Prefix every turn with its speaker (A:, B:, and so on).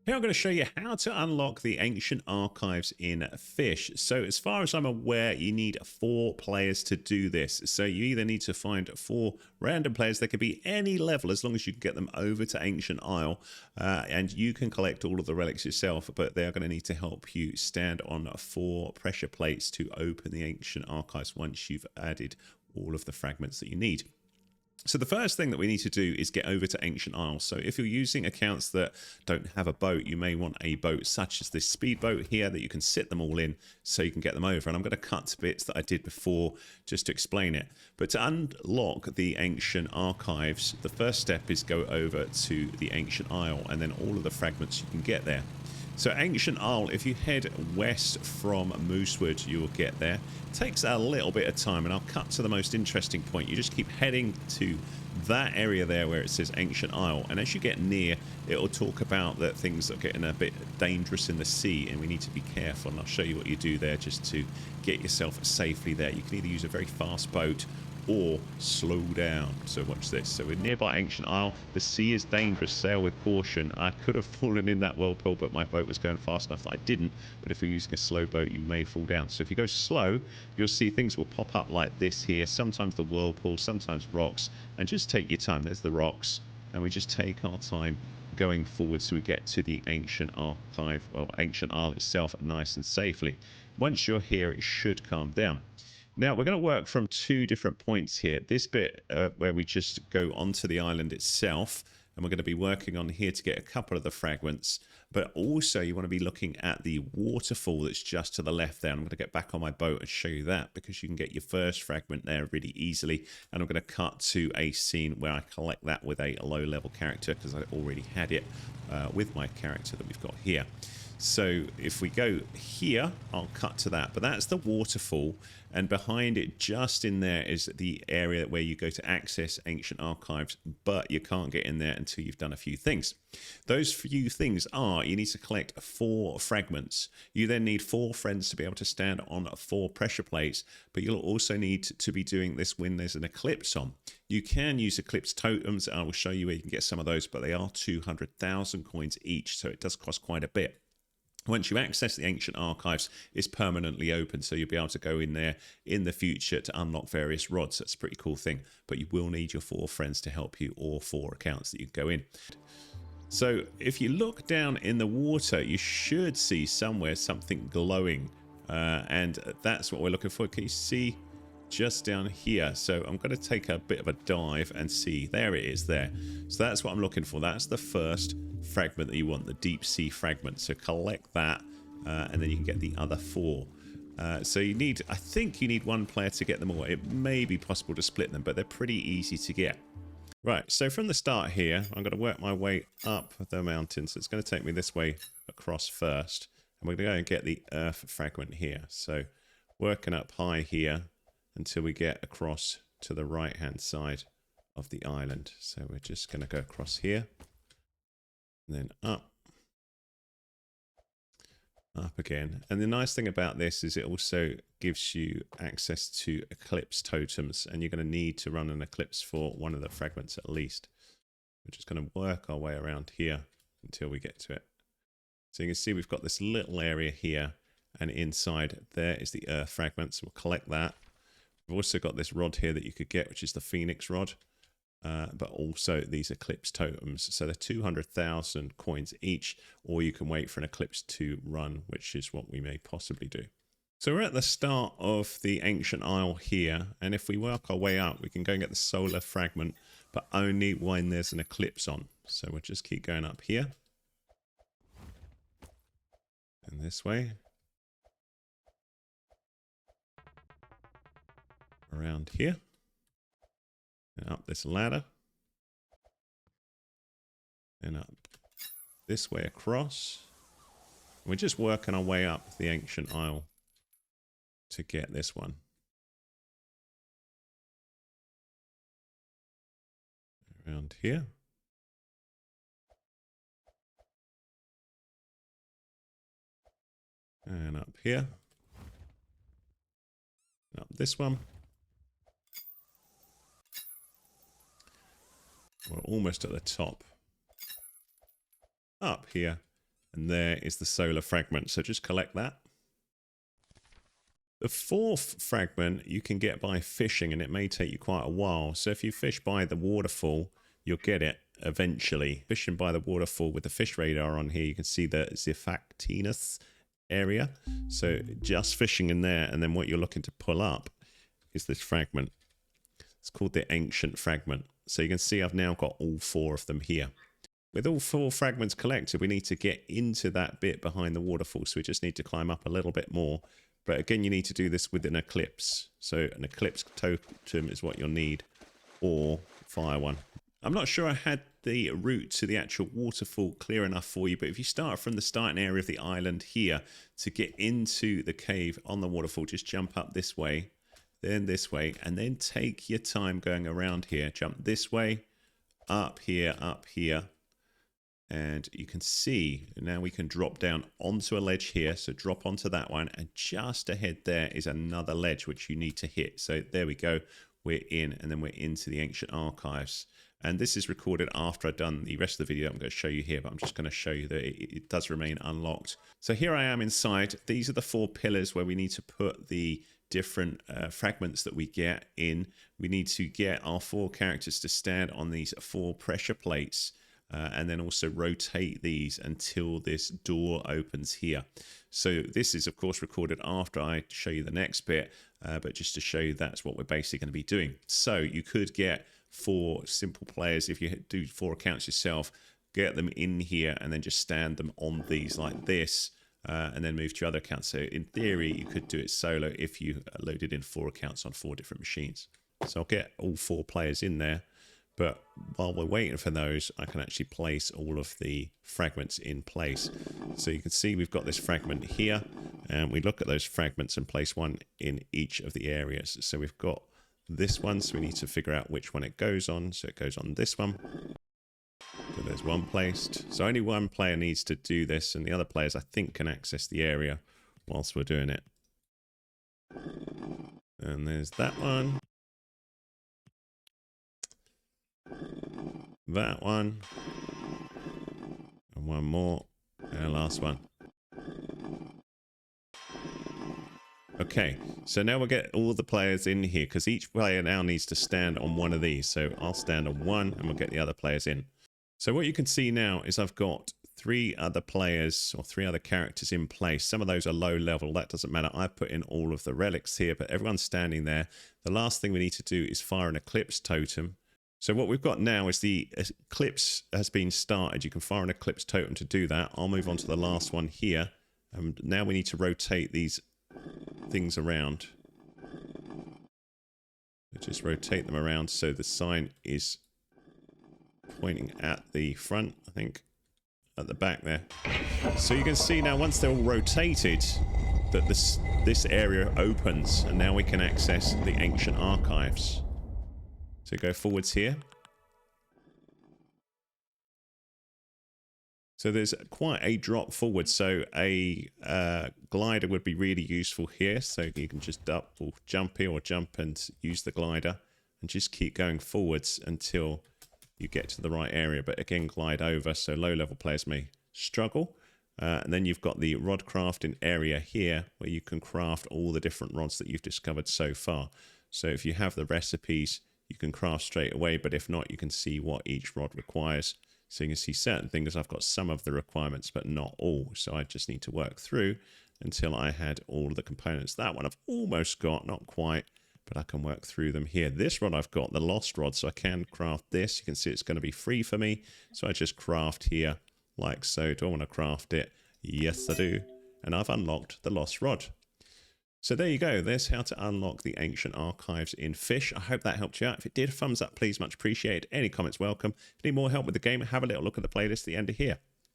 A: Here I'm going to show you how to unlock the ancient archives in Fisch. So as far as I'm aware, you need 4 players to do this. So you either need to find 4 random players. They could be any level as long as you can get them over to Ancient Isle. And you can collect all of the relics yourself, but they're going to need to help you stand on 4 pressure plates to open the ancient archives once you've added all of the fragments that you need. So the first thing that we need to do is get over to Ancient Isle. So if you're using accounts that don't have a boat, you may want a boat such as this speedboat here that you can sit them all in so you can get them over. And I'm going to cut to bits that I did before just to explain it. But to unlock the ancient archives, the first step is go over to the Ancient Isle and then all of the fragments you can get there. So Ancient Isle, if you head west from Moosewood, you will get there. It takes a little bit of time, and I'll cut to the most interesting point. You just keep heading to that area there where it says Ancient Isle, and as you get near, it will talk about that things are getting a bit dangerous in the sea, and we need to be careful, and I'll show you what you do there just to get yourself safely there. You can either use a very fast boat or slow down. So watch this. So we're nearby Ancient Isle. The sea is dangerous. Sail with caution. I could have fallen in that whirlpool, but my boat was going fast enough that I didn't. But if you're using a slow boat, you may fall down. So if you go slow, you'll see things will pop up like this here. Sometimes the whirlpool, sometimes rocks. And just take your time. There's the rocks. And we just take our time going forward so we get to the ancient archive, well, Ancient Isle itself nice and safely. Once you're here, it should calm down. Now, we're going to work from 2 different points here. This bit where we just go onto the island itself, and we're going to be working on here to get a couple of the fragments. But also, you want to be looking at the waterfall that's just to the left there. I'm going to get back on my boat and show you that, because you can get your first fragment there really easily. And I'm going to cut to a scene where I collect that with a low-level character, because I already had it with my character that we've got here. So if we go here, I'll cut to that. But that's the waterfall. And behind it, just in there, is the area where you go to access ancient archives. But you can't get in there until you've done a few things. Those few things are, you need to collect 4 fragments. You then need 4 friends to be able to stand on 4 pressure plates. But you'll also need to be doing this when there's an eclipse on. You can use Eclipse Totems. I will show you where you can get some of those. But they are 200,000 coins each. So it does cost quite a bit. Once you access the ancient archives, it's permanently open, so you'll be able to go in there in the future to unlock various rods. That's a pretty cool thing, but you will need your 4 friends to help you, or 4 accounts that you can go in. So if you look down in the water, you should see somewhere something glowing, and that's what we're looking for. Can you see just down here? So I'm going to take a bit of a dive and see. There it is there. So that's what I'm looking for. That's the first fragment that you want, the deep sea fragment. So collect that, and then you can get the other 4. So you need, I think you need 1 player to get them all. It may be possible to split them, but they're pretty easy to get. Right, so from the start here, I'm going to work my way up the mountain. So it's going to take me this way across first. And we're going to go and get the earth fragment here. So working up high here until we get across to the right-hand side of the island. So we're just going to go across here. And then up again. And the nice thing about this is it also gives you access to Eclipse Totems, and you're going to need to run an Eclipse for 1 of the fragments at least. We're just going to work our way around here until we get to it. So you can see we've got this little area here, and inside there is the earth fragment, so we'll collect that. We've also got this rod here that you could get, which is the Phoenix rod. But also these Eclipse Totems. So they're 200,000 coins each, or you can wait for an eclipse to run, which is what we may possibly do. So we're at the start of the Ancient Isle here, and if we work our way up, we can go and get the solar fragment, but only when there's an eclipse on. So we'll just keep going up here. And this way. Around here. And up this ladder, and up this way across. We're just working our way up the Ancient Isle to get this one. Around here. And up here. And up this one. We're almost at the top. Up here. And there is the solar fragment. So just collect that. The fourth fragment you can get by fishing, and it may take you quite a while. So if you fish by the waterfall, you'll get it eventually. Fishing by the waterfall with the fish radar on here, you can see the Ziphatinus area. So just fishing in there, and then what you're looking to pull up is this fragment. It's called the Ancient Fragment. So you can see I've now got all 4 of them here. With all 4 fragments collected, we need to get into that bit behind the waterfall. So we just need to climb up a little bit more. But again, you need to do this with an eclipse. So an Eclipse Totem is what you'll need, or fire one. I'm not sure I had the route to the actual waterfall clear enough for you, but if you start from the starting area of the island here to get into the cave on the waterfall, just jump up this way, then this way, and then take your time going around here. Jump this way, up here, and you can see now we can drop down onto a ledge here. So drop onto that one, and just ahead there is another ledge which you need to hit. So there we go, we're in, and then we're into the Ancient Archives. And this is recorded after I've done the rest of the video I'm going to show you here, but I'm just going to show you that it does remain unlocked. So here I am inside. These are the 4 pillars where we need to put the different fragments that we get in. We need to get our 4 characters to stand on these 4 pressure plates. And then also rotate these until this door opens here. So this is, of course, recorded after I show you the next bit, but just to show you that's what we're basically going to be doing. So you could get 4 simple players, if you do 4 accounts yourself, get them in here and then just stand them on these like this, and then move to your other accounts. So in theory, you could do it solo if you loaded in 4 accounts on 4 different machines. So I'll get all 4 players in there. But while we're waiting for those, I can actually place all of the fragments in place. So you can see we've got this fragment here, and we look at those fragments and place one in each of the areas. So we've got this one, so we need to figure out which one it goes on. So it goes on this one. So there's one placed. So only one player needs to do this, and the other players, I think, can access the area whilst we're doing it. And there's that one. That one, and one more, and last one. Okay, so now we'll get all the players in here, because each player now needs to stand on one of these. So I'll stand on one, and we'll get the other players in. So what you can see now is I've got 3 other players, or 3 other characters in place. Some of those are low level, that doesn't matter. I put in all of the relics here, but everyone's standing there. The last thing we need to do is fire an Eclipse Totem. So what we've got now is the Eclipse has been started. You can fire an Eclipse Totem to do that. I'll move on to the last one here. And now we need to rotate these things around. Just rotate them around so the sign is pointing at the front, I think, at the back there. So you can see now once they're all rotated that this area opens, and now we can access the Ancient Archives. So go forwards here. So there's quite a drop forward. So a glider would be really useful here. So you can just up or jump here, or jump and use the glider and just keep going forwards until you get to the right area. But again, glide over. So low level players may struggle. And then you've got the rod crafting area here where you can craft all the different rods that you've discovered so far. So if you have the recipes, you can craft straight away, but if not, you can see what each rod requires. So you can see certain things, I've got some of the requirements, but not all. So I just need to work through until I had all of the components. That one I've almost got, not quite, but I can work through them here. This rod I've got, the lost rod, so I can craft this. You can see it's going to be free for me. So I just craft here like so. Do I want to craft it? Yes, I do. And I've unlocked the lost rod. So there you go. There's how to unlock the Ancient Archives in Fisch. I hope that helped you out. If it did, thumbs up, please. Much appreciated. Any comments, welcome. If you need more help with the game, have a little look at the playlist at the end of here.